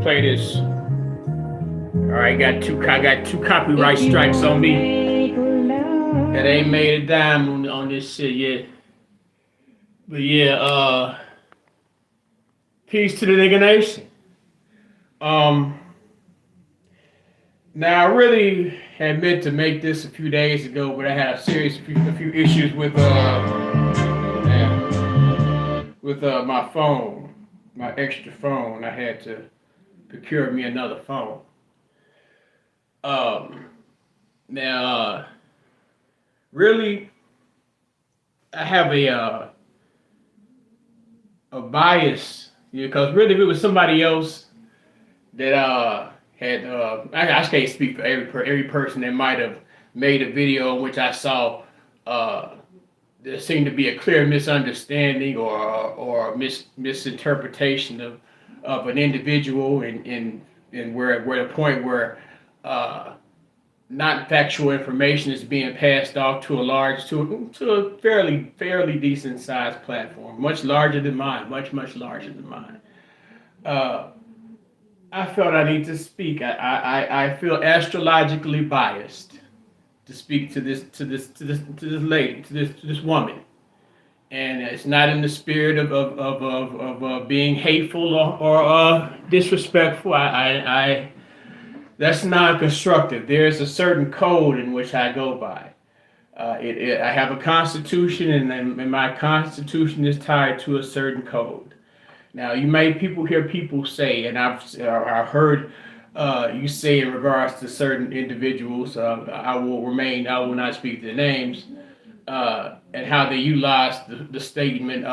play this. All right, I got two copyright strikes on me. That ain't made a dime on this shit yet. But yeah, peace to the nigga nation. Um, Now I really had meant to make this a few days ago, but I had a few issues with my phone, my extra phone. I had to procure me another phone. Um, Now, really, I have a bias, because really, if it was somebody else that had I can't speak for every person that might have made a video in which I saw uh, there seemed to be a clear misunderstanding or misinterpretation of an individual in where the point where uh, not factual information is being passed off to a fairly decent sized platform, much larger than mine, much larger than mine. Uh, I felt I need to speak. I feel astrologically biased to speak to this lady, to this woman, and it's not in the spirit of being hateful or disrespectful. I That's non-constructive. There's a certain code in which I go by. I have a constitution, and my constitution is tied to a certain code. Now, you may hear people say, and I've heard you say in regards to certain individuals. I will not speak their names, and how they utilize the statement,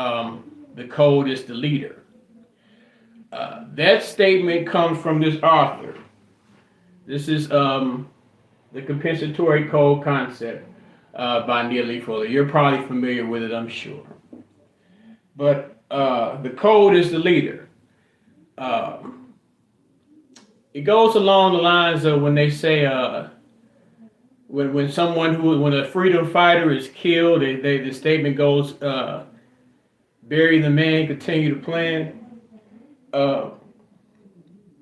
"The code is the leader." That statement comes from this author. This is the compensatory code concept by Neely Fuller. You're probably familiar with it, I'm sure. But the code is the leader. It goes along the lines of when they say when a freedom fighter is killed, the statement goes, bury the man, continue to plan.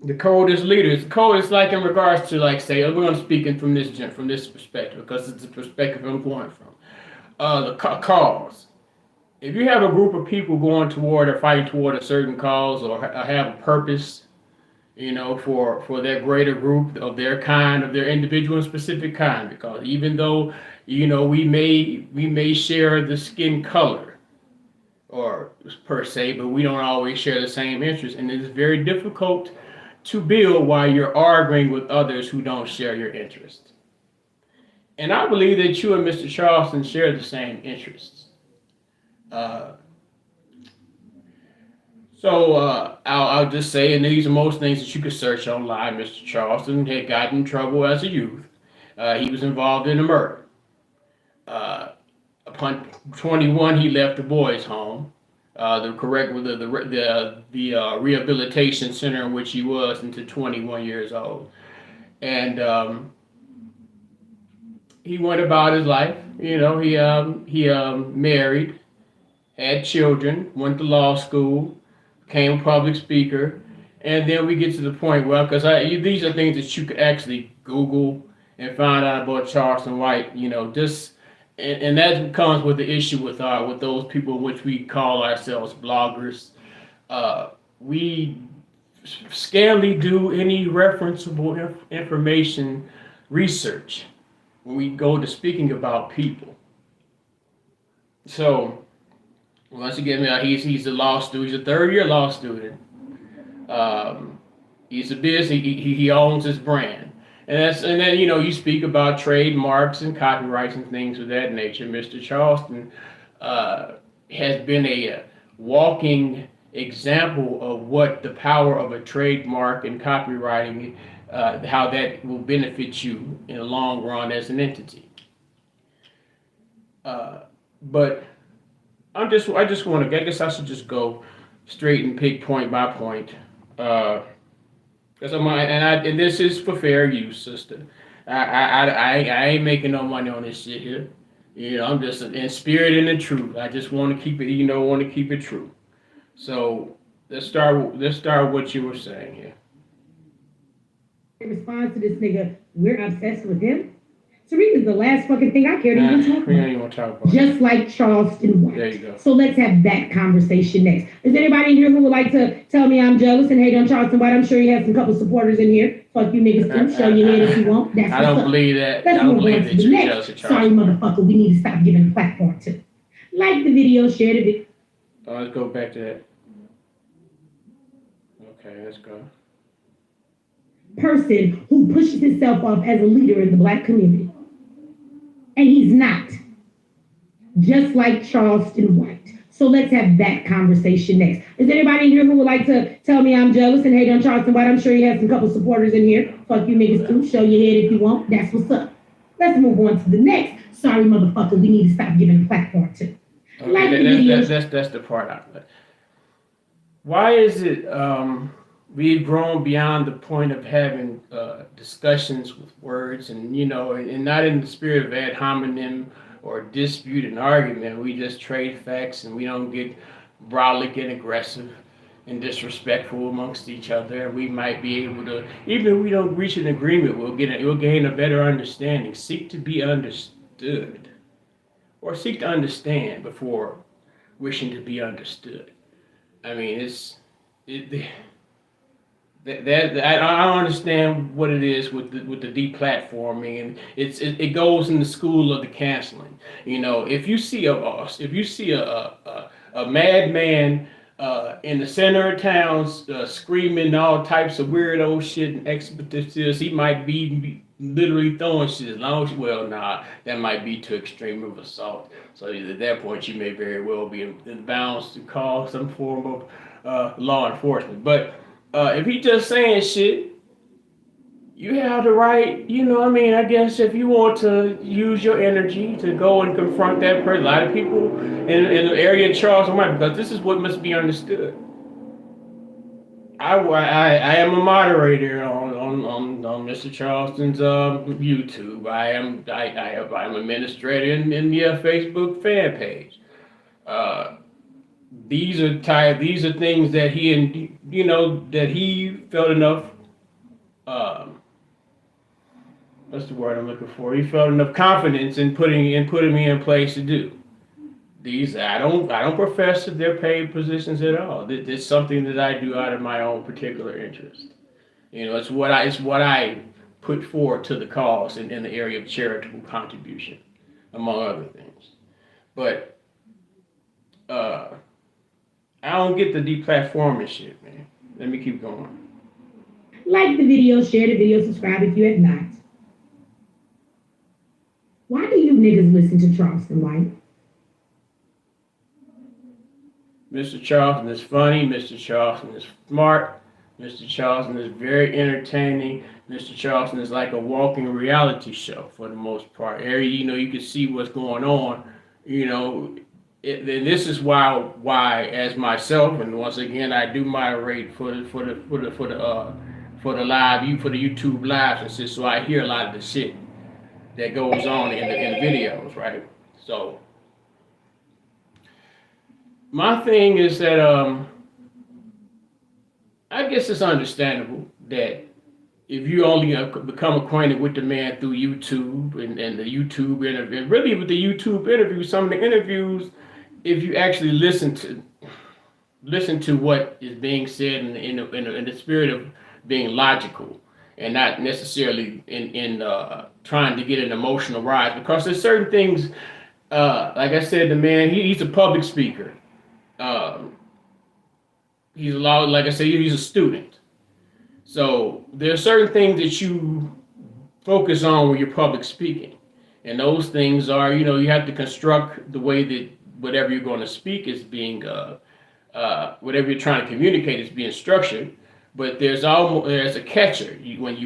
The code is leaders. The code is like in regards to, like, say, we're going to speak from this perspective because it's the perspective I'm going from. The cause. If you have a group of people going toward or fighting toward a certain cause or have a purpose, for their greater group of their kind, of their individual and specific kind, because even though, we may share the skin color or per se, but we don't always share the same interests, and it's very difficult to build while you're arguing with others who don't share your interests. And I believe that you and Mr. Charleston share the same interests. I'll just say, and these are most things that you could search online. Mr. Charleston had gotten in trouble as a youth. He was involved in a murder. Upon 21, he left the boys' home. The rehabilitation center in which he was until 21 years old, and he went about his life. He married, had children, went to law school, became a public speaker, and then we get to the point because these are things that you could actually Google and find out about Charleston White. And that comes with the issue with those people which we call ourselves bloggers. We scarcely do any referenceable information research when we go to speaking about people. So once again, he's a law student. He's a third-year law student. He's a business. He owns his brand. And then you speak about trademarks and copyrights and things of that nature. Mr. Charleston has been a walking example of what the power of a trademark and copywriting, how that will benefit you in the long run as an entity. But I just want to. I guess I should just go straight and pick point by point. And this is for fair use, sister. I ain't making no money on this shit here. I'm just in spirit and in truth. I just want to keep it, true. So let's start with what you were saying here. In response to this nigga, we're obsessed with him. Tariq is the last fucking thing I care to even talk We about. ain't even talk about Just like Charleston White. There you go. So let's have that conversation next. Is there anybody in here who would like to tell me I'm jealous and hate on Charleston White? I'm sure you have some couple supporters in here. Fuck you niggas too. Show your head if you want. That's I don't believe that. Let's I don't move believe on that to the you're jealous next. of Sorry, Charleston. motherfucker, we need to stop giving a platform to. Like the video, share the video. Let's go back to that. Okay, let's go. Person who pushes himself off as a leader in the black community. And he's not. Just like Charleston White. So let's have that conversation next. Is there anybody in here who would like to tell me I'm jealous and hate on Charleston White? I'm sure you have some couple supporters in here. Fuck you niggas too. Show your head if you want. That's what's up. Let's move on to the next. Sorry, motherfucker, we need to stop giving a platform to. That's the part I like. Why is it we've grown beyond the point of having discussions with words and and not in the spirit of ad hominem or dispute and argument. We just trade facts and we don't broadly get aggressive and disrespectful amongst each other. We might be able to, even if we don't reach an agreement, we'll gain a better understanding. Seek to be understood, or seek to understand before wishing to be understood. I mean, it, I don't understand what it is with the deplatforming, and it goes in the school of the canceling. If you see a madman in the center of town screaming all types of weirdo shit and expletives, he might be literally throwing shit. As long as that might be too extreme of assault. So at that point, you may very well be in bounds to call some form of law enforcement, but. If he just saying shit, you have the right, I guess if you want to use your energy to go and confront that person, a lot of people in the area of Charleston, because this is what must be understood. I am a moderator on Mr. Charleston's YouTube. I'm administrator in the Facebook fan page. These are things that that he felt enough. What's the word I'm looking for? He felt enough confidence in putting me in place to do. These I don't profess that they're paid positions at all. It's something that I do out of my own particular interest. It's what I put forward to the cause in the area of charitable contribution, among other things. But I don't get the deplatforming shit, man. Let me keep going. Like the video, share the video, subscribe if you have not. Why do you niggas listen to Charleston White? Mr. Charleston is funny. Mr. Charleston is smart. Mr. Charleston is very entertaining. Mr. Charleston is like a walking reality show for the most part. You can see what's going on. And this is why as myself, and once again I do moderate for the live for the YouTube lives and shit, so I hear a lot of the shit that goes on in the videos, right? So my thing is that I guess it's understandable that if you only become acquainted with the man through YouTube and the YouTube interview, and really with the YouTube interview, some of the interviews, if you actually listen to what is being said in the spirit of being logical and not necessarily in trying to get an emotional rise, because there's certain things, like I said, the man he's a public speaker. He's allowed, like I said, he's a student. So there are certain things that you focus on when you're public speaking, and those things are, you have to construct the way that whatever you're going to speak is being, whatever you're trying to communicate is being structured. But there's a catcher. When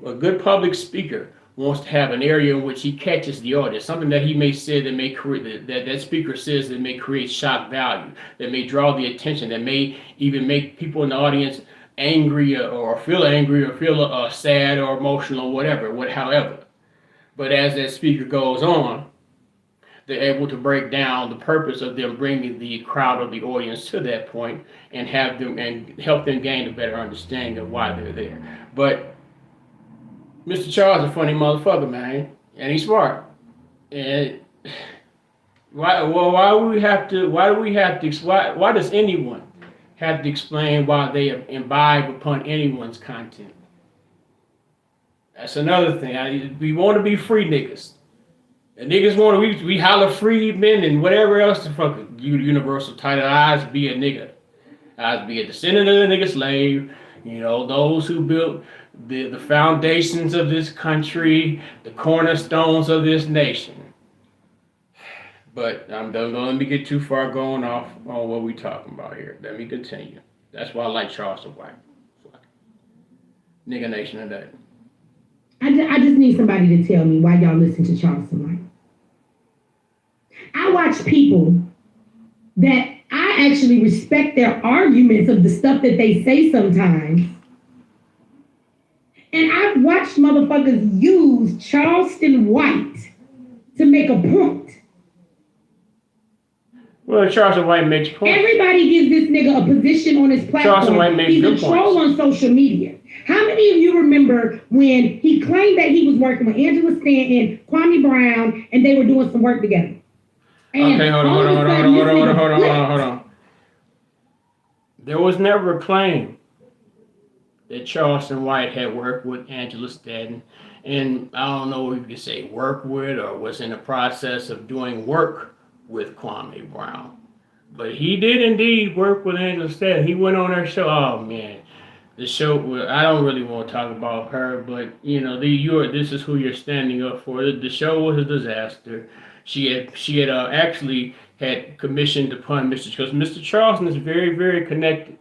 a good public speaker wants to have an area in which he catches the audience, something that he may say that may create that speaker says that may create shock value, that may draw the attention, that may even make people in the audience angry or feel sad or emotional or whatever, however. But as that speaker goes on, they're able to break down the purpose of them bringing the crowd or the audience to that point and help them gain a better understanding of why they're there. But Mr. Charles is a funny motherfucker, man, and he's smart. And why do we have to? Why do we have to? Why does anyone have to explain why they imbibe upon anyone's content? That's another thing. We want to be free niggas. And niggas want to, we holler freedmen and whatever else the fuck universal title. Eyes be a nigga. Eyes be a descendant of the nigga slave. You know, those who built the foundations of this country, the cornerstones of this nation. But don't let me get too far going off on what we talking about here. Let me continue. That's why I like Charleston White. Nigga nation of that. I just need somebody to tell me why y'all listen to Charleston White. I watch people that I actually respect their arguments of the stuff that they say sometimes. And I've watched motherfuckers use Charleston White to make a point. Well, Charleston White makes points. Everybody gives this nigga a position on his platform. Charleston White makes He's good a troll points. on social media. How many of you remember when he claimed that he was working with Angela Stanton, Kwame Brown, and they were doing some work together? And okay, hold on. There was never a claim that Charleston White had worked with Angela Stanton, and I don't know if you could say work with or was in the process of doing work with Kwame Brown. But he did indeed work with Angela Stanton. He went on her show. Oh man. The show, I don't really want to talk about her, but you know, this is who you're standing up for. The show was a disaster. She had actually had commissioned upon because Mr. Charleston is very, very connected.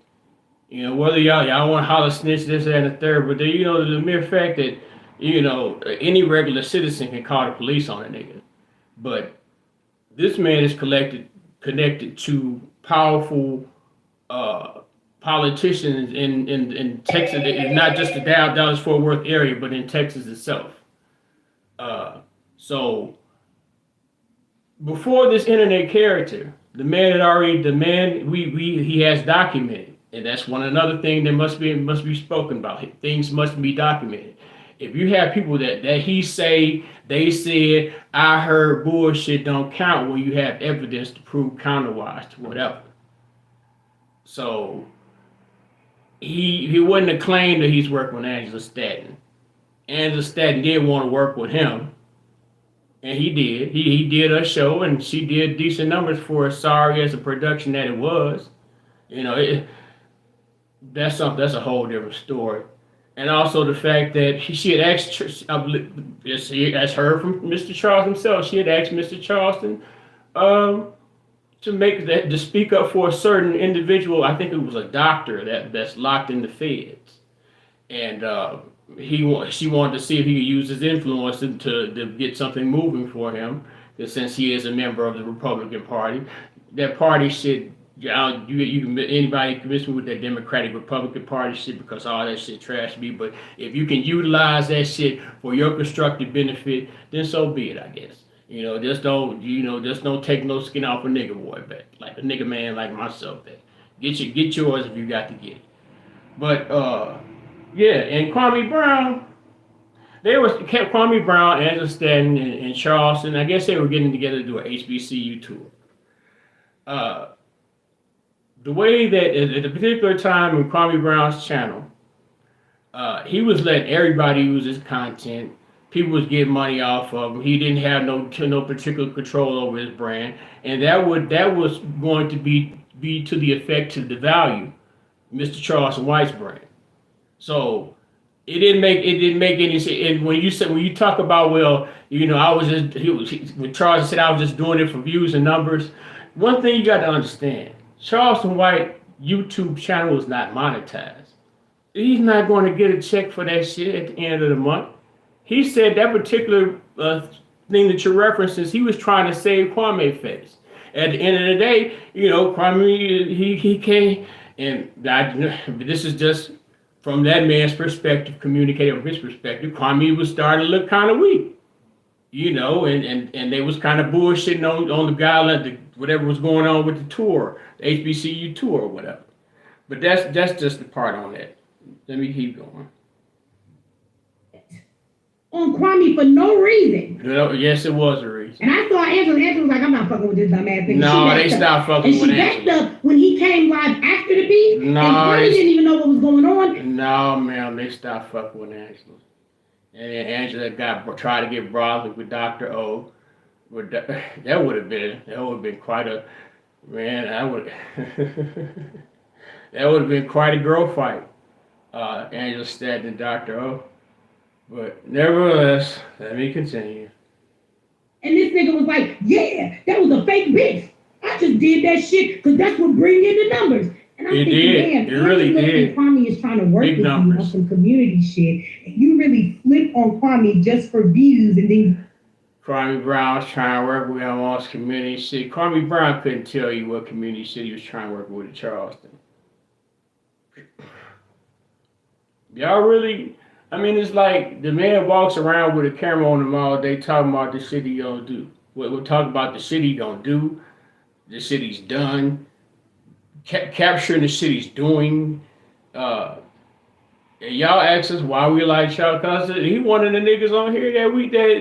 You know, whether y'all want to holler snitch this and the third, but you know, the mere fact that you know any regular citizen can call the police on a nigga, but this man is connected to powerful politicians in Texas, not just the Dallas-Fort Worth area, but in Texas itself. So before this internet character, he has documented, and that's another thing that must be spoken about. Things must be documented. If you have people that he say, they said, I heard bullshit don't count when you have evidence to prove counterwise to whatever. So he wouldn't have claimed that he's working with Angela Stanton. Angela Stanton did want to work with him, and he did. He did a show, and she did decent numbers for as sorry as a production that it was. You know, that's a whole different story. And also the fact that she had asked, as heard from Mr. Charleston himself, she had asked Mr. Charleston to speak up for a certain individual. I think it was a doctor that's locked in the feds, and she wanted to see if he could use his influence to get something moving for him. Because since he is a member of the Republican Party, that party should. Anybody convince me with that Democratic Republican Party shit because all that shit trash me. But if you can utilize that shit for your constructive benefit, then so be it, I guess. You know, just don't take no skin off a nigga boy back, like a nigga man like myself back. Get yours if you got to get it. But yeah, and Kwame Brown, Kwame Brown, Angela Stanton, and Charleston. I guess they were getting together to do an HBCU tour. The way that at a particular time in Kwame Brown's channel, he was letting everybody use his content. People was getting money off of him. He didn't have no particular control over his brand, and that was going to be to the effect to devalue Mr. Charleston White's brand. So it didn't make any sense. And when you talk about, well, you know, when Charleston said I was just doing it for views and numbers, one thing you got to understand. Charleston White YouTube channel is not monetized. He's not going to get a check for that shit at the end of the month. He said that particular thing that you're referencing, he was trying to save Kwame face. At the end of the day, you know, Kwame, he came, and this is just from that man's perspective, communicating from his perspective, Kwame was starting to look kind of weak. You know, and they was kind of bullshitting on the guy, whatever was going on with the tour, the HBCU tour or whatever. But that's just the part on that. Let me keep going. on Kwame for no reason. Yes, it was a reason. And I saw Angela. Angela was like, I'm not fucking with this dumb ass nigga. No, they stopped fucking with Angela. And she backed up when he came live after the beef. No, and Kwame didn't even know what was going on. No, ma'am, they stopped fucking with Angela. And then Angela tried to get brotherly with Dr. O. That would have been quite a, man, that would have been quite a girl fight. Angela stabbed in Dr. O. But nevertheless, let me continue. And this nigga was like, yeah, that was a fake bitch. I just did that shit because that's what bring in the numbers. And I'm thinking, man, it really did. Kwame is trying to work with you on some community shit. And you really flip on Kwame just for views and then... Kwame Brown was trying to work with him on some community shit. Kwame Brown couldn't tell you what community shit he was trying to work with in Charleston. Y'all really... I mean, it's like the man walks around with a camera on him all day talking about the shit he don't do. We're talking about the shit he don't do, the shit he's done, capturing the shit he's doing. And y'all ask us why we like y'all, because he one of the niggas on here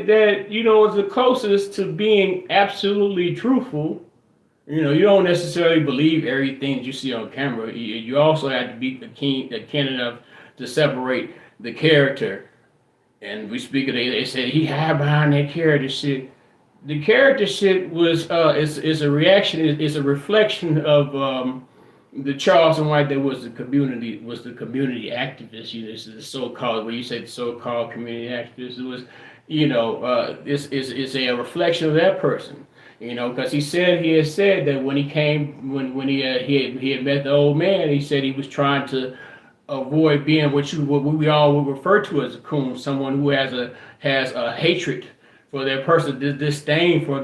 that you know is the closest to being absolutely truthful. You know, you don't necessarily believe everything you see on camera. You also have to be keen enough to separate the character. And we speak of they said he hide behind that character shit. The character shit was is a reaction, is a reflection of the Charleston White that was the community activist. You know, this is the so-called, when you say the so-called community activist, it was, you know, this is a reflection of that person. You know, because he had said that when he came, when he had met the old man, he said he was trying to avoid being what we all would refer to as a coon, someone who has a hatred for their person, disdain for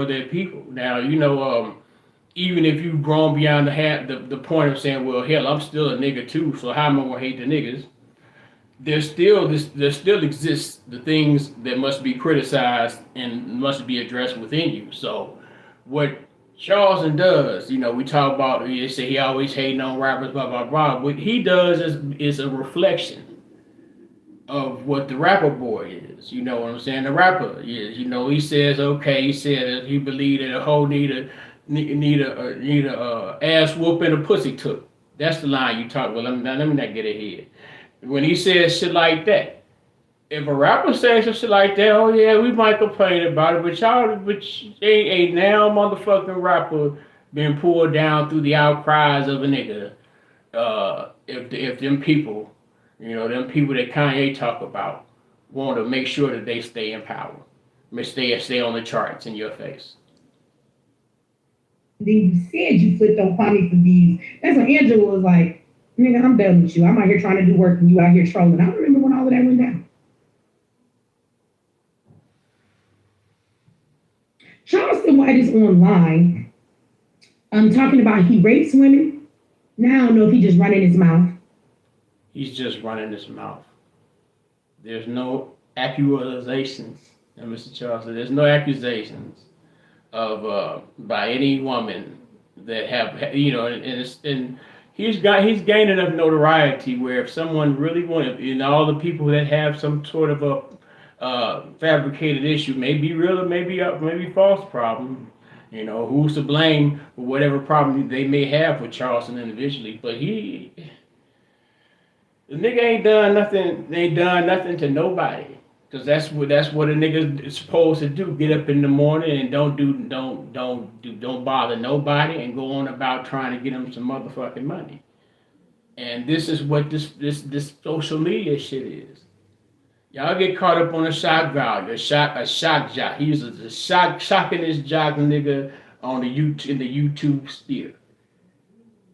their people. Now, you know, even if you've grown beyond the point of saying, well, hell, I'm still a nigga too, so how am I gonna hate the niggas? There still exists the things that must be criticized and must be addressed within you. So what Charleston does, you know, we talk about, they say he always hating on rappers, blah, blah, blah. What he does is a reflection of what the rapper boy is. You know what I'm saying? The rapper is, you know, he says, okay, he said he believed that a hoe need a ass whoop and a pussy took. That's the line you talk. Well, let me not get ahead. When he says shit like that, if a rapper says some shit like that, oh yeah, we might complain about it, but ain't now motherfucking rapper been pulled down through the outcries of a nigga. If them people, you know, them people that Kanye talk about, want to make sure that they stay in power, stay on the charts in your face. Then you said you flipped on Kwame for views. That's when Angela was like, nigga, I'm done with you. I'm out here trying to do work and you out here trolling. I don't remember when all of that went down. Charleston White is online talking about he rapes women. Now I don't know if he just running his mouth. He's just running his mouth. There's no accusations, Mr. Charleston. There's no accusations of by any woman that have, you know, and he's gained enough notoriety where if someone really wanted, you know, all the people that have some sort of a fabricated issue, may be real or maybe false problem, you know, who's to blame for whatever problem they may have with Charleston individually, but the nigga ain't done nothing to nobody, because that's what a nigga is supposed to do. Get up in the morning and don't bother nobody and go on about trying to get them some motherfucking money. And this is what this social media shit is. Y'all get caught up on a shock value, a shock jock. He was a shocking this jock nigga on in the YouTube sphere.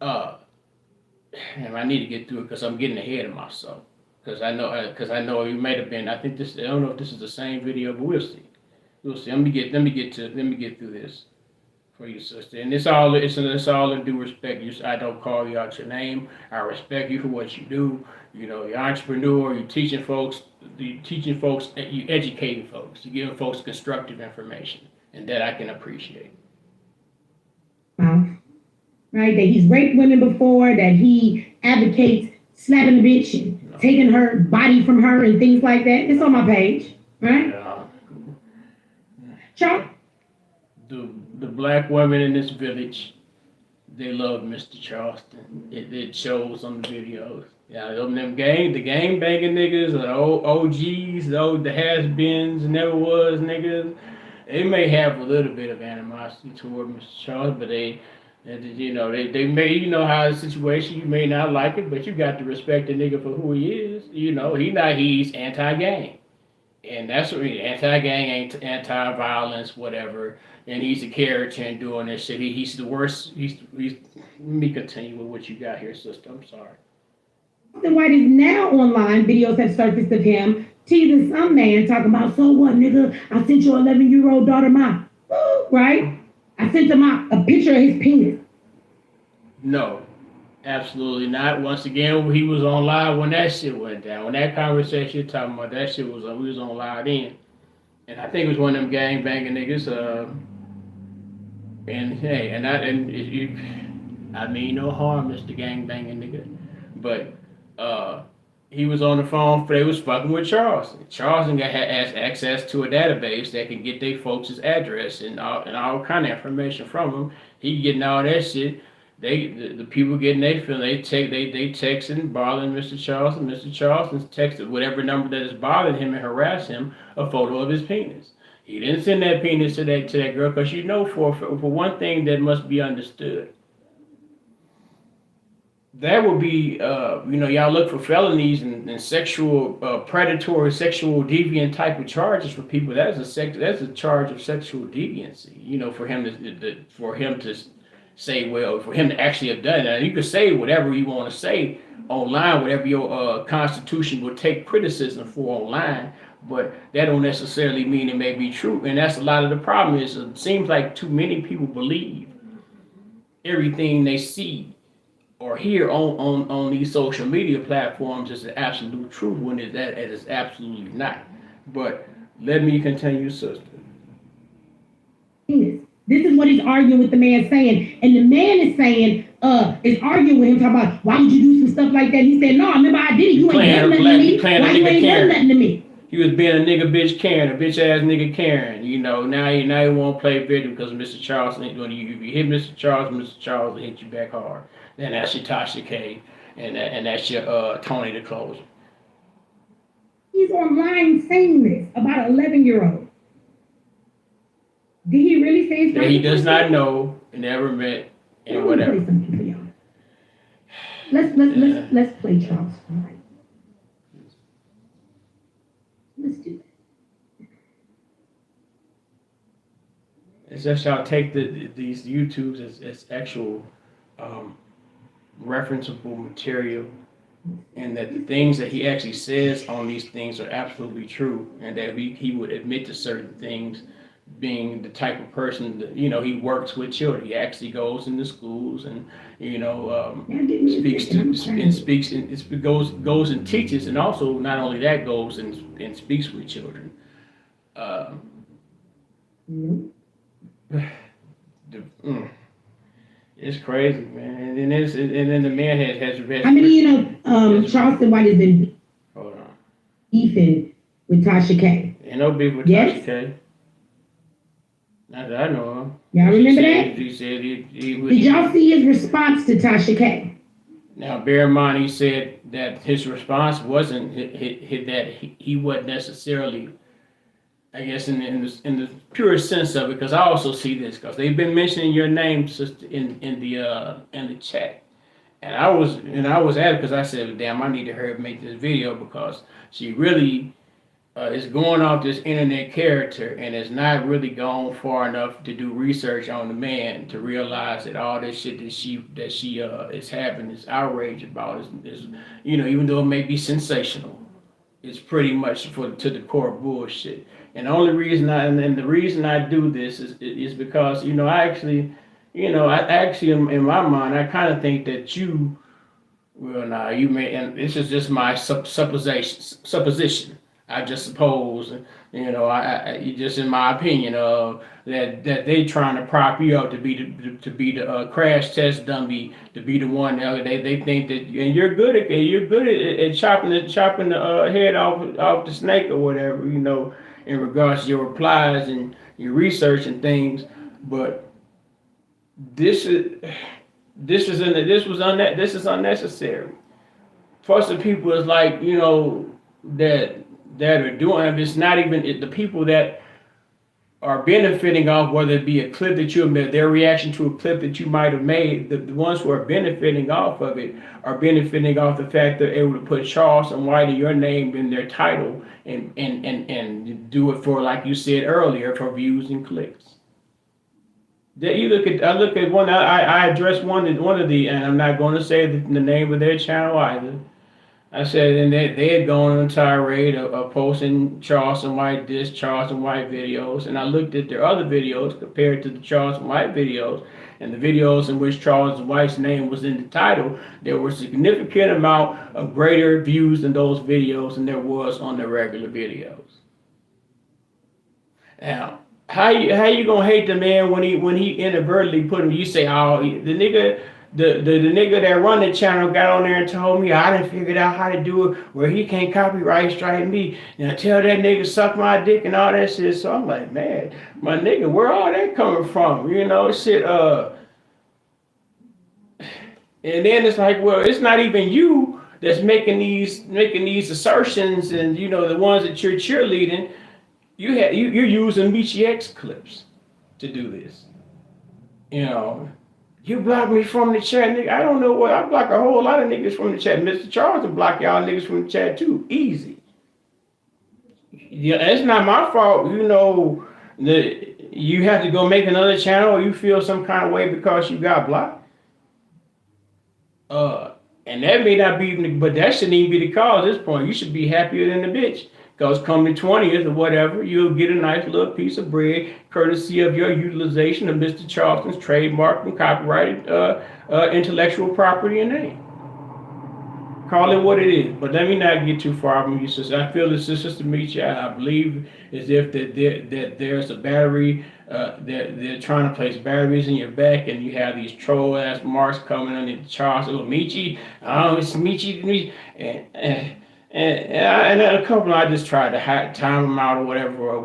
And I need to get through it because I'm getting ahead of myself. Because I know it might have been. I don't know if this is the same video, but we'll see. We'll see. Let me get through this for you, sister. And it's all in due respect. I don't call you out your name. I respect you for what you do. You know, you're an entrepreneur. You're teaching folks. You're educating folks. You're giving folks constructive information, and that I can appreciate. Right? That he's raped women before. That he advocates slapping the bitch and taking her body from her and things like that. It's on my page. Right? Yeah. Charles? The black women in this village, they love Mr. Charleston. It shows on the videos. Yeah, the gang banging niggas, the old OGs, the has-beens, never was niggas. They may have a little bit of animosity toward Mr. Charles, but they may, how the situation, you may not like it, but you got to respect the nigga for who he is. He's anti-gang. And that's what anti-gang, anti-violence, whatever. And he's a character in doing this shit. He's the worst. Let me continue with what you got here, sister. I'm sorry. Charleston White is now online. Videos have surfaced of him teasing some man, talking about, so what, nigga? I sent your 11-year-old daughter mine. Right? I sent him a picture of his penis. No, absolutely not. Once again, he was on live when that shit went down. When that conversation you're talking about, that shit was we was on live then. And I think it was one of them gang banging niggas. I mean no harm, Mr. Gang banging nigga. But he was on the phone. They was fucking with Charleston. Charleston has access to a database that can get their folks' address and all kind of information from them. He getting all that shit. The people getting their feeling. They texting, bothering Mr. Charleston. Mr. Charleston's texted whatever number that is bothering him and harass him a photo of his penis. He didn't send that penis to that girl because for one thing that must be understood. That would be, y'all look for felonies and sexual, predatory, sexual deviant type of charges for people. That's a charge of sexual deviancy. For him to say, well, for him to actually have done that. You can say whatever you want to say online, whatever your constitution will take criticism for online, but that don't necessarily mean it may be true. And that's a lot of the problem. Is it seems like too many people believe everything they see or hear on these social media platforms is the absolute truth when it is absolutely not. But let me continue, sister. This is what he's arguing with the man saying. And the man is saying, is arguing with him, talking about, why would you do some stuff like that? He said, no, remember I did it. You ain't done nothing to me. Why you ain't done nothing to me? He was being a nigga bitch Karen, a bitch ass nigga Karen. Now he won't play victim because Mr. Charleston, when you hit Mr. Charles will hit you back hard. Then that's your Tasha K, and that's your Tony the Closer. He's online saying this about an 11-year-old. Did he really say that he does not know, never met, and whatever. Play something for y'all. Let's play Charles. All right. Let's do that. It's just y'all take these YouTubes as actual referenceable material, and that the things that he actually says on these things are absolutely true, and that he would admit to certain things, being the type of person that, he works with children. He actually goes into goes and teaches, and also not only that, goes and speaks with children. It's crazy, man. And then the man has how many Charleston White has been beefing with Tasha K? Ain't no beef with Tasha K. Not that I know of. Y'all remember that? He said did y'all see his response to Tasha K? Now, bear in mind, he said that his response wasn't that he wasn't necessarily, I guess, in the purest sense of it, because I also see this, because they've been mentioning your name, sister, in the chat, and I was at it because I said, damn, I need to hurry up and make this video, because she really is going off this internet character and has not really gone far enough to do research on the man to realize that all this shit that she is having this outrage about is even though it may be sensational, it's pretty much to the core bullshit. And the only reason I do this is because I actually in my mind I kind of think that you may, and this is just my supposition. I just suppose, I just in my opinion, that they trying to prop you up to be the crash test dummy, to be the one. They think that, and you're good at chopping the head off the snake or whatever, in regards to your replies and your research and things, but this is this is this is unnecessary. Plus, the people is like that are doing it. It's not even the people that are benefiting off, whether it be a clip that you made, their reaction to a clip that you might have made, the ones who are benefiting off of it are benefiting off the fact that they're able to put Charleston White and your name in their title and do it for, like you said earlier, for views and clicks. I look at one, I addressed one of the, and I'm not going to say the name of their channel either. I said, and they had gone on a tirade of posting Charleston White videos, and I looked at their other videos compared to the Charleston White videos, and the videos in which Charleston White's name was in the title. There were a significant amount of greater views in those videos than there was on the regular videos. Now, how you gonna hate the man when he inadvertently put him? You say, oh, the nigga. The nigga that run the channel got on there and told me I done figured out how to do it where he can't copyright strike me. Now tell that nigga suck my dick and all that shit. So I'm like, man, my nigga, where all that coming from? Shit. And then it's like, well, it's not even you that's making these assertions, and the ones that you're cheerleading. You're using Mechee clips to do this. You block me from the chat, nigga. I don't know what. I block a whole lot of niggas from the chat. Mr Charleston block y'all niggas from the chat too. Easy. Yeah, it's not my fault. You have to go make another channel, or you feel some kind of way because you got blocked. And that may not be, but that shouldn't even be the cause at this point. You should be happier than the bitch. Because come the 20th or whatever, you'll get a nice little piece of bread courtesy of your utilization of Mr. Charleston's trademark and copyrighted intellectual property and name. Call it what it is. But let me not get too far from you, sister. I feel this is to meet you. I believe as if that there's a battery, they're trying to place batteries in your back, and you have these troll ass marks coming on the Charleston. Mechee, it's Mechee, and a couple I just tried to time them out or whatever,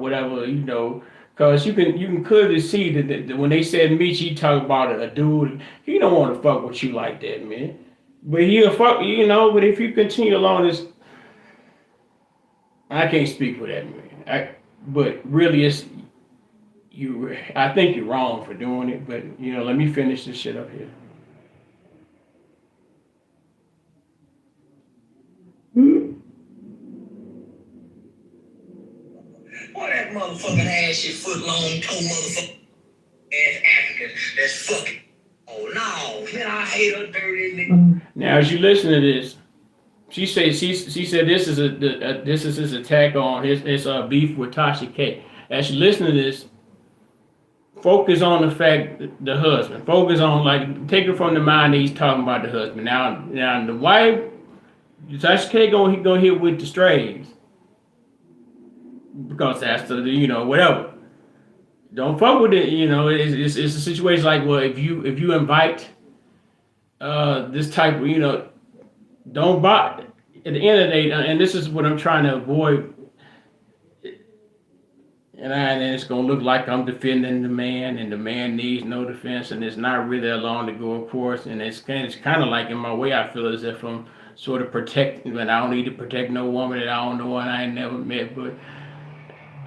because you can clearly see that when they said Mechee talk about a dude, he don't want to fuck with you like that, man. But he'll fuck, but if you continue along this, I can't speak for that, man. But really, I think you're wrong for doing it, but let me finish this shit up here. Boy, that motherfucking ass shit foot long, toe motherfucking ass African that's fucking. Oh no, man, I hate her dirty nigga. Now, as you listen to this, she said this is his attack on his beef with Tasha K. As you listen to this, focus on the fact that the husband. Focus on take it from the mind that he's talking about the husband. Now the wife, Tasha K gonna hit with the strays. Because that's whatever. Don't fuck with it. It's a situation like, well, if you invite this type of don't buy. At the end of the day, and this is what I'm trying to avoid. And it's gonna look like I'm defending the man, and the man needs no defense, and it's not really that long to go, of course. And it's kind of like in my way, I feel as if I'm sort of protecting, and I don't need to protect no woman that I don't know and I ain't never met, but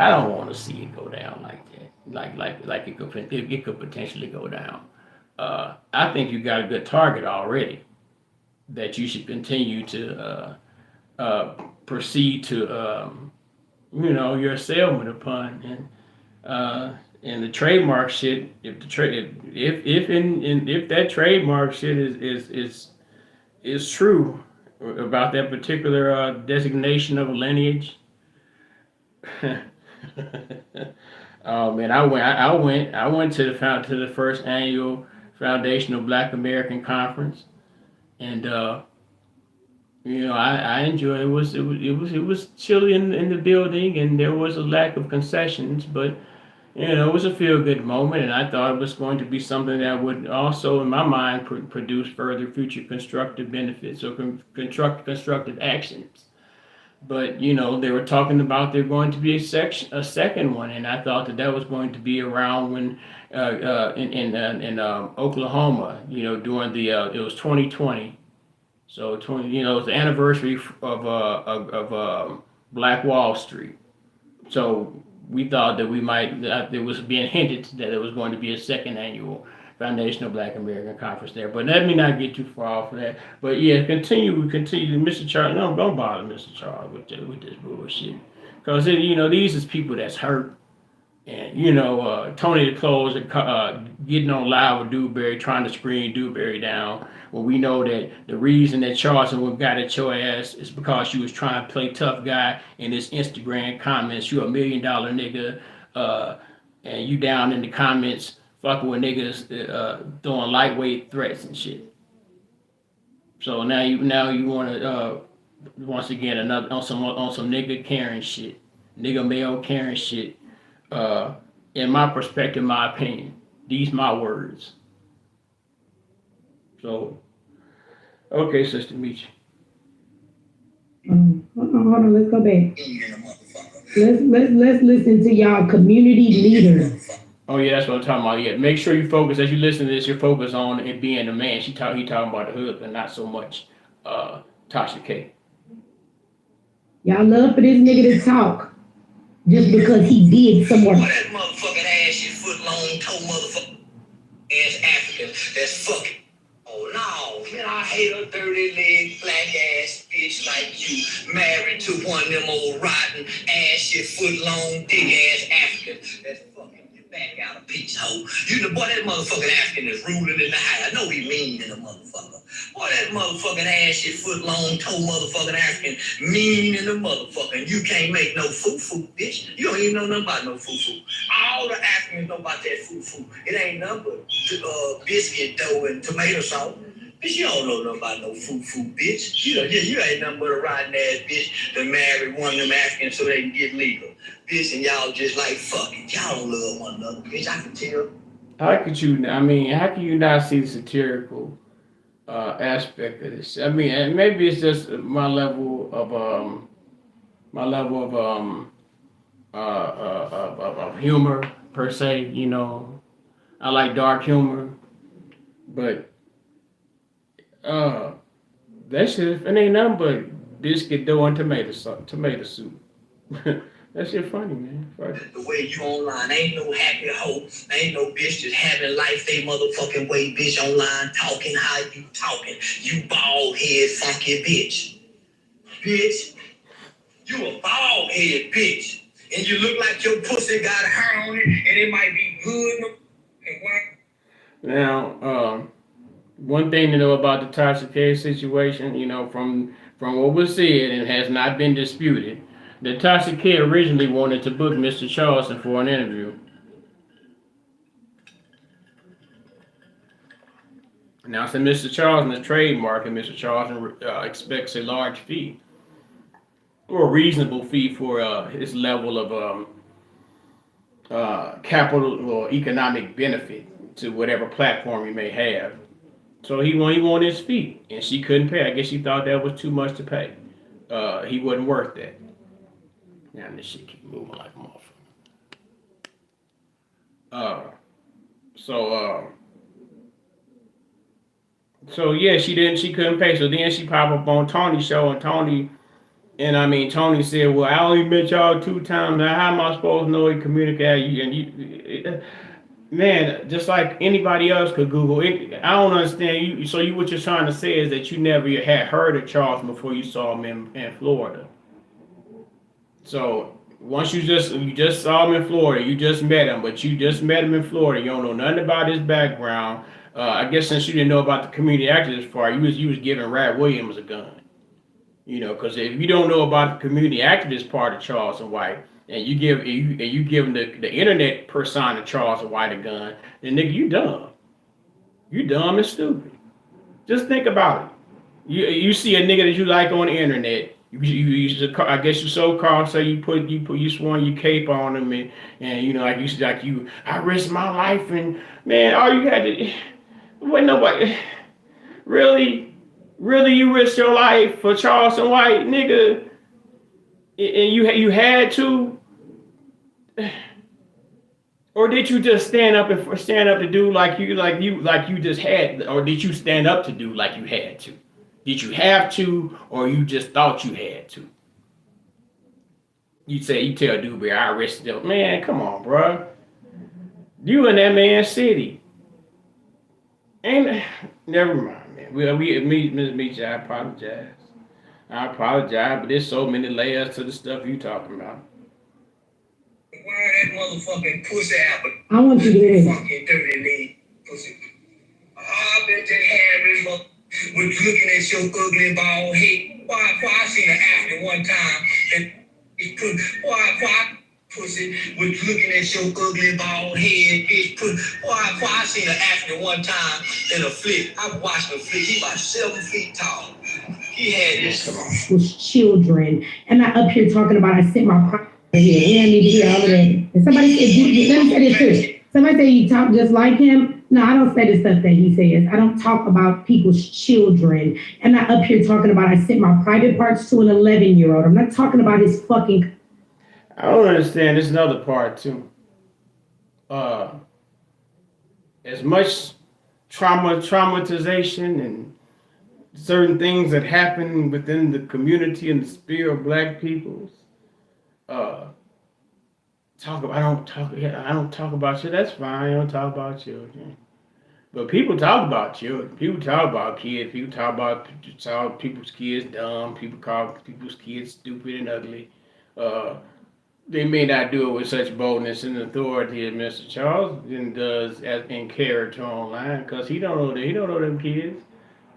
I don't want to see it go down like that. Like it could potentially go down. I think you got a good target already that you should continue to proceed to your assessment upon, and the trademark shit. If that trademark shit is true about that particular designation of a lineage. Oh man, I went to the first annual Foundational Black American Conference, and I enjoyed it. It was chilly in the building, and there was a lack of concessions, but it was a feel good moment, and I thought it was going to be something that would also, in my mind, produce further future constructive benefits or constructive actions. But you know, they were talking about there going to be a second one, and I thought that was going to be around when in Oklahoma, you know, during the it was 2020, so 20, you know, it was the anniversary of Black Wall Street. So we thought that we might it was being hinted that it was going to be a second annual Foundational Black American Conference there. But let me not get too far off of that. But yeah, we continue. Mr. Charles, no, don't bother Mr. Charles with this bullshit. Because, you know, these is people that's hurt. And, you know, Tony the Close getting on live with Dewberry, trying to screen Dewberry down. Well, we know that the reason that Charleston got at your ass is because you was trying to play tough guy in his Instagram comments. You $1 million nigga, and you down in the comments fucking with niggas throwing lightweight threats and shit. So now you want to once again another on some nigga Karen shit, nigga male Karen shit. In my perspective, my opinion, these my words. So, okay, Sister Mechee. Hold on, let's go back. Let's listen to y'all community leaders. Oh yeah, that's what I'm talking about. Yeah, make sure you focus as you listen to this. You're focused on it being the man. He talking about the hood, but not so much Tasha K. Y'all love for this nigga to talk just because he did somewhere. That motherfucking ass, shit foot long toe motherfucking ass African. That's fucking. Oh no, man, I hate a dirty leg black ass bitch like you, married to one of them old rotten ass shit foot long dick ass African. That's fucking. Back out a piece hoe. You the boy, that motherfucking African is ruling in the high. I know he mean in the motherfucker. Boy, that motherfucking ass shit foot long toe motherfucking African mean in the motherfucker. And you can't make no foo-foo, bitch. You don't even know nothing about no foo-foo. All the Africans know about that foo-foo. It ain't nothing but biscuit dough and tomato sauce. Bitch, you don't know nothing about no foo-foo, bitch. You ain't nothing but a rotten ass bitch that married one of them Africans so they can get legal. Bitch, and y'all just like, fuck it. Y'all don't love one another, bitch. I can tell. How can you not see the satirical aspect of this? I mean, and maybe it's just my level of humor per se. You know, I like dark humor, but that shit it ain't nothing but biscuit dough and tomato soup. That shit funny, man. Fuck. The way you online, ain't no happy hoe, ain't no bitch just having life they motherfucking way, bitch online talking how you talking. You bald head funky bitch. Bitch, you a bald head bitch. And you look like your pussy got hair on it and it might be good. Now, one thing to know about the Tasha K situation, you know, from what was said and has not been disputed, that Tasha K originally wanted to book Mr. Charleston for an interview. Now, since Mr. Charleston is trademark and Mr. Charleston expects a large fee or a reasonable fee for his level of capital or economic benefit to whatever platform he may have. So he wanted his fee, and she couldn't pay. I guess she thought that was too much to pay. He wasn't worth that. Now this shit keep moving like a motherfucker. So yeah, she couldn't pay. So then she popped up on Tony's show, and Tony said, "Well, I only met y'all 2 times. Now how am I supposed to know he communicated you?" And you, man, just like anybody else could Google it. I don't understand you. So what you're trying to say is that you never had heard of Charleston before you saw him in Florida. So once you just saw him in Florida, you just met him, but you just met him in Florida. You don't know nothing about his background. I guess since you didn't know about the community activist part, you was giving Rat Williams a gun. You know, because if you don't know about the community activist part of Charleston White, and you give him the internet persona of Charleston White a gun, then nigga, you dumb. You dumb and stupid. Just think about it. You see a nigga that you like on the internet. I guess you so called say you swung your cape on him and you know I risked my life and man all you had to wait nobody really you risked your life for Charleston White nigga And you had to, or did you just stand up to do like you just had, or did you stand up to do like you had to? Did you have to, or you just thought you had to? You tell Dewberry, I arrested him. Man, come on, bro. You in that man's city. And never mind, man. Ms. Mechee, I apologize. I apologize, but there's so many layers to the stuff you talking about. Where that motherfucking pussy apple? I want you to hear this. Fucking dirty leg pussy. I bet that Harry was looking at your ugly bald head. Why I seen an African one time and he put why pussy was looking at your ugly bald head, bitch. Why I seen an African one time in a flick. I watched a flick. He about 7 feet tall. He had this. Was children, and I up here talking about I sent my pride here. I need to hear all of that. And somebody said, let me say this too. Somebody say you talk just like him. No, I don't say the stuff that he says. I don't talk about people's children. I'm not up here talking about I sent my private parts to an 11-year-old. I'm not talking about his fucking. I don't understand. There's another part too. As much traumatization and certain things that happen within the community and the spirit of black peoples. I don't talk about shit. That's fine. I don't talk about children. But people talk about children. People talk about kids. People talk about people's kids dumb. People call people's kids stupid and ugly. They may not do it with such boldness and authority as Mr. Charleston does in character online, because he don't know them kids.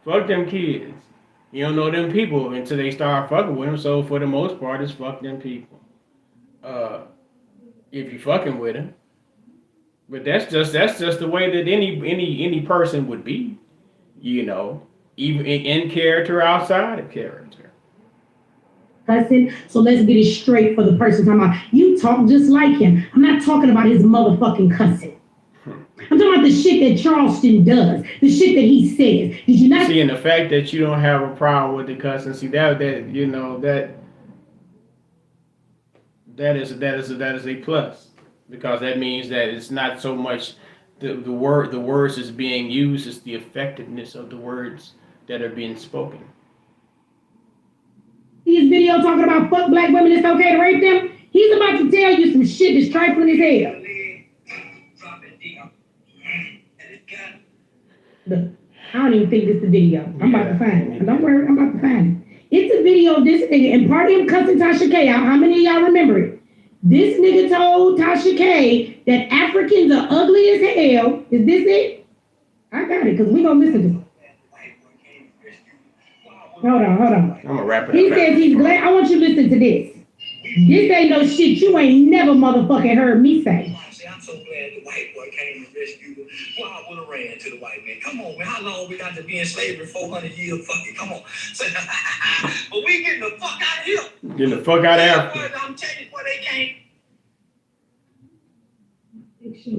Fuck them kids. You don't know them people until they start fucking with them. So for the most part, it's fuck them people. If you fucking with them, but that's just the way that any person would be, you know, even in character, outside of character. Cussing. So let's get it straight for the person talking about you talk just like him. I'm not talking about his motherfucking cussing. I'm talking about the shit that Charleston does, the shit that he says. Did you not see? And the fact that you don't have a problem with the cussing, see that you know that is a plus, because that means that it's not so much the words is being used, it's the effectiveness of the words that are being spoken. His video talking about fuck black women, it's okay to rape them. He's about to tell you some shit that's trifling as hell. Look, I don't even think this is the video. I'm about to find it. Don't worry, I'm about to find it. It's a video of this nigga, and part of him cussing Tasha K out. How many of y'all remember it? This nigga told Tasha K that Africans are ugly as hell. Is this it? I got it, because we gonna listen to it. Hold on. I'm gonna wrap it up. He says he's glad. I want you to listen to this. This ain't no shit you ain't never motherfucking heard me say. I'm so glad the white boy came and rescued us. Well, I would have ran to the white man. Come on, man. How long we got to be in slavery? 400 years? Fuck it. Come on. But we getting the fuck out of here. Getting the fuck out of Africa. I'm telling you where they came.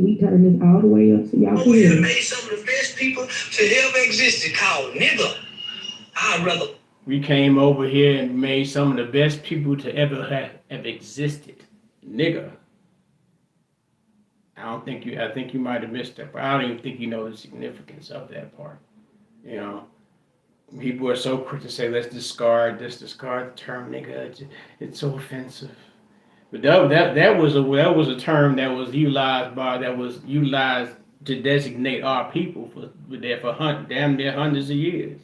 We turn this all the way up so y'all can We hear have it. made some of the best people to ever existed called nigga. I'd rather. We came over here and made some of the best people to ever have existed. Nigga. I think you might have missed that, but I don't even think you know the significance of that part. You know, people are so quick to say, let's discard the term nigga. It's so offensive. But that was a term that was utilized to designate our people for damn near hundreds of years.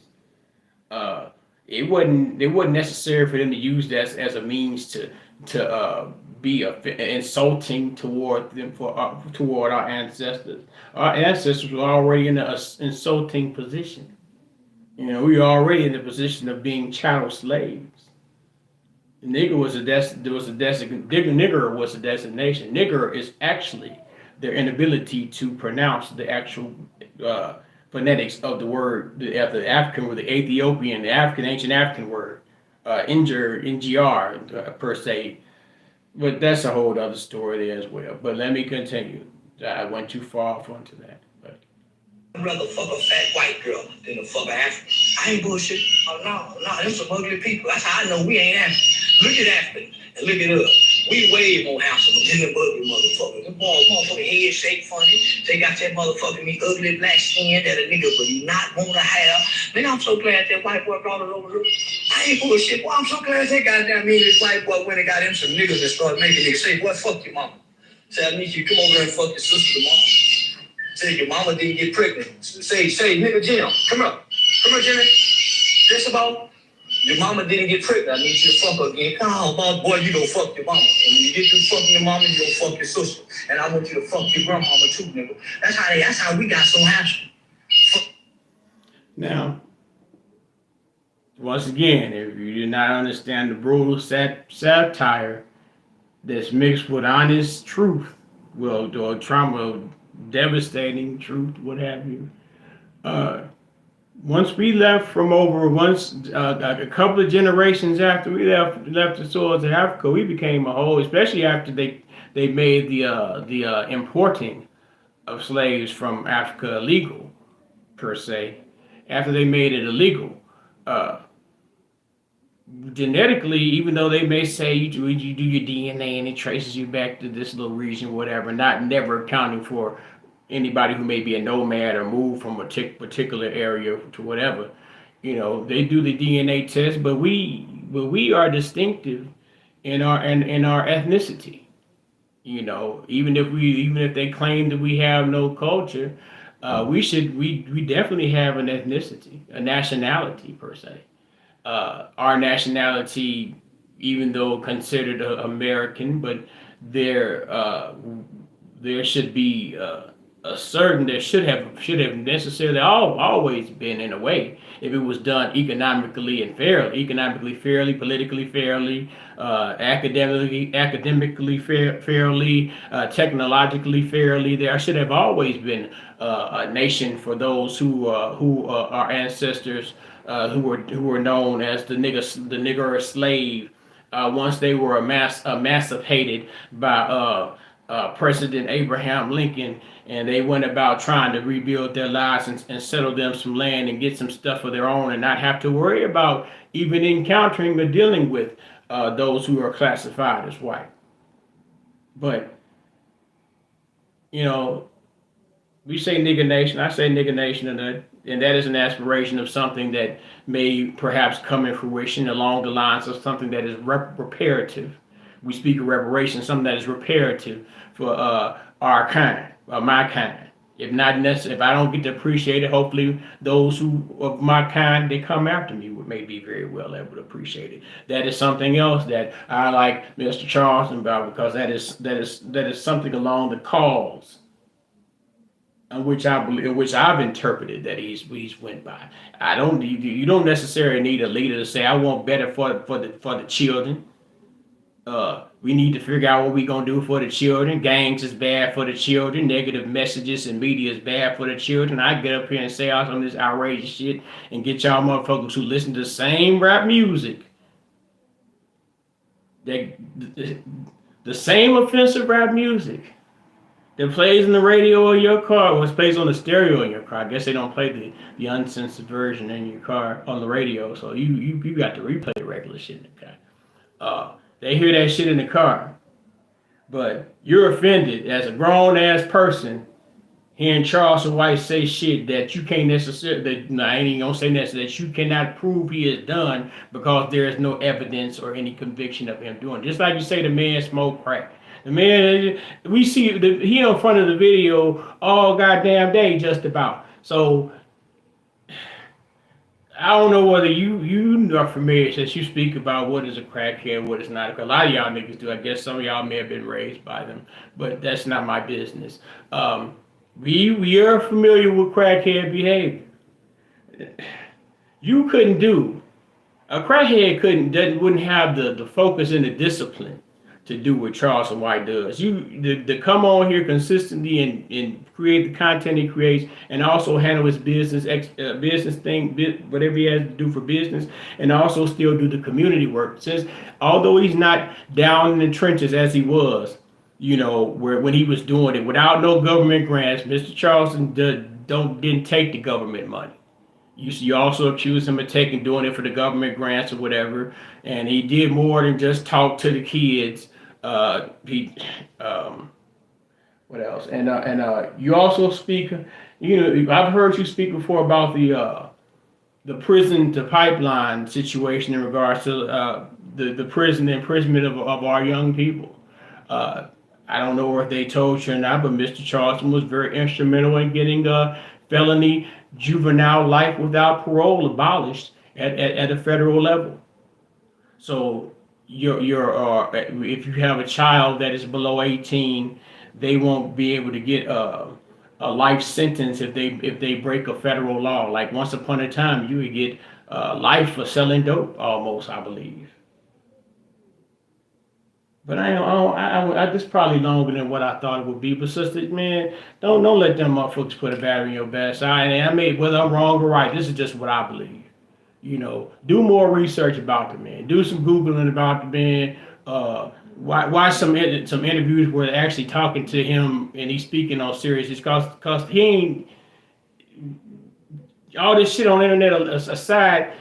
It wasn't necessary for them to use that as a means to be insulting toward them toward our ancestors. Our ancestors were already in an insulting position. You know, we were already in the position of being chattel slaves. Nigger was a designation. Nigger is actually their inability to pronounce the actual phonetics of the word, the African word, the Ethiopian, the ancient African word, NGR per se. But that's a whole other story there as well. But let me continue. I went too far off onto that. But I'd rather fuck a fat white girl than a fuck African. I ain't bullshit. Oh, no, them some ugly people. That's how I know we ain't African. Look at African. And look at us. We way more handsome than them ugly motherfuckers. Them motherfucking head shake funny. They got that motherfucking me ugly black skin that a nigga would not want to have. Man, I'm so glad that white boy brought it over here. I ain't bullshit. Boy, I'm so glad that goddamn me this white boy went and got him some niggas that started making niggas say, boy, fuck your mama. Say, I need you to come over here and fuck your sister tomorrow. Say, your mama didn't get pregnant. Say, nigga Jim, come here. Come here, Jimmy. Just about your mama didn't get pregnant. I need you to fuck her again. Oh, my boy, you gonna fuck your mama. And when you get through fucking your mama, you gonna fuck your sister. And I want you to fuck your grandmama too, nigga. That's how we got so handsome. Now, once again, if you do not understand the brutal satire that's mixed with honest truth, well, or trauma, devastating truth, what have you. Once we left from a couple of generations after we left the soils of Africa, we became a whole, especially after they made the importing of slaves from Africa illegal, per se. After they made it illegal, genetically, even though they may say you do your DNA and it traces you back to this little region, whatever, never accounting for anybody who may be a nomad or move from a particular area to whatever, they do the DNA test, but we are distinctive in our ethnicity. Even if they claim that we have no culture, we definitely have an ethnicity, a nationality per se. Our nationality, even though considered American, but there should be there should have necessarily always been, in a way, if it was done economically fairly, politically fairly, academically fairly, technologically fairly. There should have always been a nation for those who our ancestors who were known as the nigger slave once they were emancipated by President Abraham Lincoln, and they went about trying to rebuild their lives and settle them some land and get some stuff of their own and not have to worry about even encountering or dealing with those who are classified as white. But, we say nigger nation, I say nigger nation, and that is an aspiration of something that may perhaps come in fruition along the lines of something that is reparative. We speak of reparations, something that is reparative for our kind, or my kind. If not necessarily, if I don't get to appreciate it, hopefully those who of my kind, they come after me, may be very well able to appreciate it. That is something else that I like Mr. Charleston about, because that is something along the cause, which I've interpreted that he's went by. You don't necessarily need a leader to say I want better for the children. We need to figure out what we're going to do for the children. Gangs is bad for the children. Negative messages and media is bad for the children. I get up here and say all some of this outrageous shit and get y'all motherfuckers who listen to the same rap music, the same offensive rap music that plays in the radio in your car, or plays on the stereo in your car. I guess they don't play the uncensored version in your car on the radio, so you got to replay the regular shit in the car. They hear that shit in the car, but you're offended as a grown-ass person hearing Charleston White say shit that you can't necessarily, I ain't even gonna say necessarily, that you cannot prove he has done because there is no evidence or any conviction of him doing. Just like you say the man smoked crack. The man, we see he in front of the video all goddamn day just about. So I don't know whether you are familiar, since you speak about what is a crackhead, what is not. A lot of y'all niggas do. I guess some of y'all may have been raised by them, but that's not my business. We are familiar with crackhead behavior. You couldn't do. A crackhead wouldn't have the focus and the discipline to do what Charleston White does. To come on here consistently and create the content he creates, and also handle his business thing, whatever he has to do for business, and also still do the community work. Since although he's not down in the trenches as he was, when he was doing it without no government grants, Mr. Charleston didn't take the government money. You also accuse him of doing it for the government grants or whatever, and he did more than just talk to the kids. He, what else? And you also speak. I've heard you speak before about the prison to pipeline situation in regards to the prison imprisonment of our young people. Uh, I don't know if they told you or not, but Mr. Charleston was very instrumental in getting felony juvenile life without parole abolished at a federal level. So if you have a child that is below 18, they won't be able to get a life sentence if they break a federal law. Like once upon a time, you would get life for selling dope, almost, I believe. But this is probably longer than what I thought it would be. But sisters, man, don't let them motherfuckers put a battery in your backside. And I mean, whether I'm wrong or right, this is just what I believe. Do more research about the man. Do some googling about the man. Watch some interviews where they're actually talking to him and he's speaking on serious. Because he ain't all this shit on the internet aside.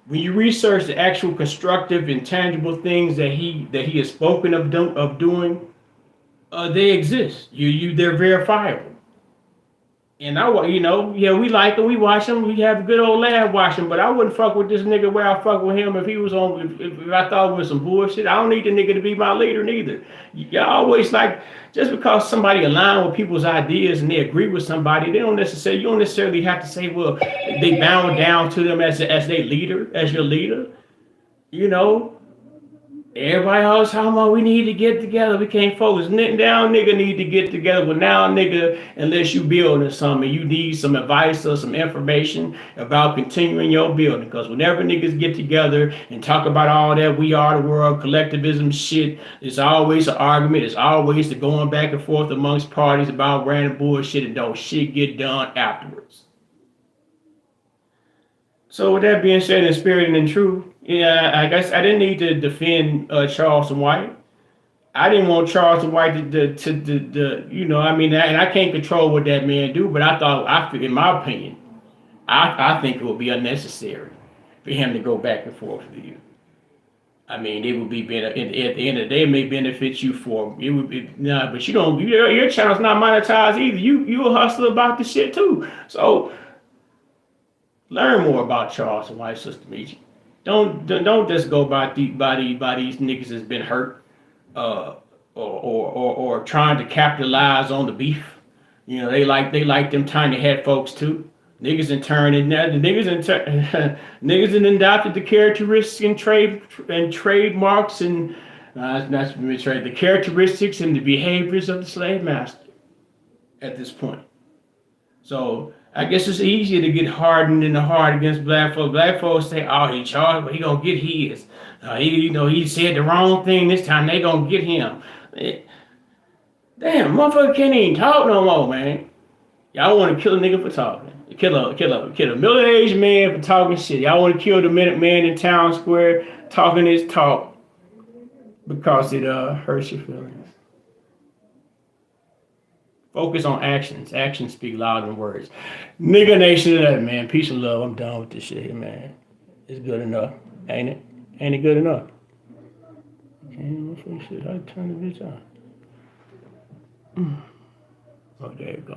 When you research the actual constructive and tangible things that he has spoken of doing, they exist. They're verifiable. And yeah, we like him, we watch him, we have a good old laugh watching. But I wouldn't fuck with this nigga where I fuck with him if he was on. If I thought it was some bullshit. I don't need the nigga to be my leader neither. Y'all always like, just because somebody align with people's ideas and they agree with somebody, you don't necessarily have to say, well, they bow down to them as their leader, as your leader. Everybody always talking about we need to get together. We can't focus. Now nigga need to get together. But now nigga, unless you building something, you need some advice or some information about continuing your building. Because whenever niggas get together and talk about all that we are the world, collectivism shit, it's always an argument. It's always the going back and forth amongst parties about random bullshit and don't shit get done afterwards. So with that being said, in spirit and in truth, yeah, I guess I didn't need to defend Charleston White. I didn't want Charleston White and I can't control what that man do, but in my opinion, I think it would be unnecessary for him to go back and forth with you. I mean, it would be at the end of the day, it may benefit you for it would be but you don't. Your channel's not monetized either. You a hustler about the shit too. So learn more about Charleston White, Sister Mechee. Don't just go by these niggas that's been hurt, or trying to capitalize on the beef. They like them tiny head folks too. Niggas adopted the characteristics and trademarks and the characteristics and the behaviors of the slave master at this point. So I guess it's easier to get hardened in the heart against black folks. Black folks say, "Oh, he charged, but he gonna get his. He said the wrong thing this time. They gonna get him." Damn, motherfucker can't even talk no more, man. Y'all want to kill a nigga for talking. Kill a middle-aged man for talking shit. Y'all want to kill the minute man in town square talking his talk because it hurts your feelings. Focus on actions. Actions speak louder than words. Nigga nation of that, man. Peace and love. I'm done with this shit here, man. It's good enough. Ain't it? Ain't it good enough? Okay, shit. I turn the bitch on. Oh, there you go.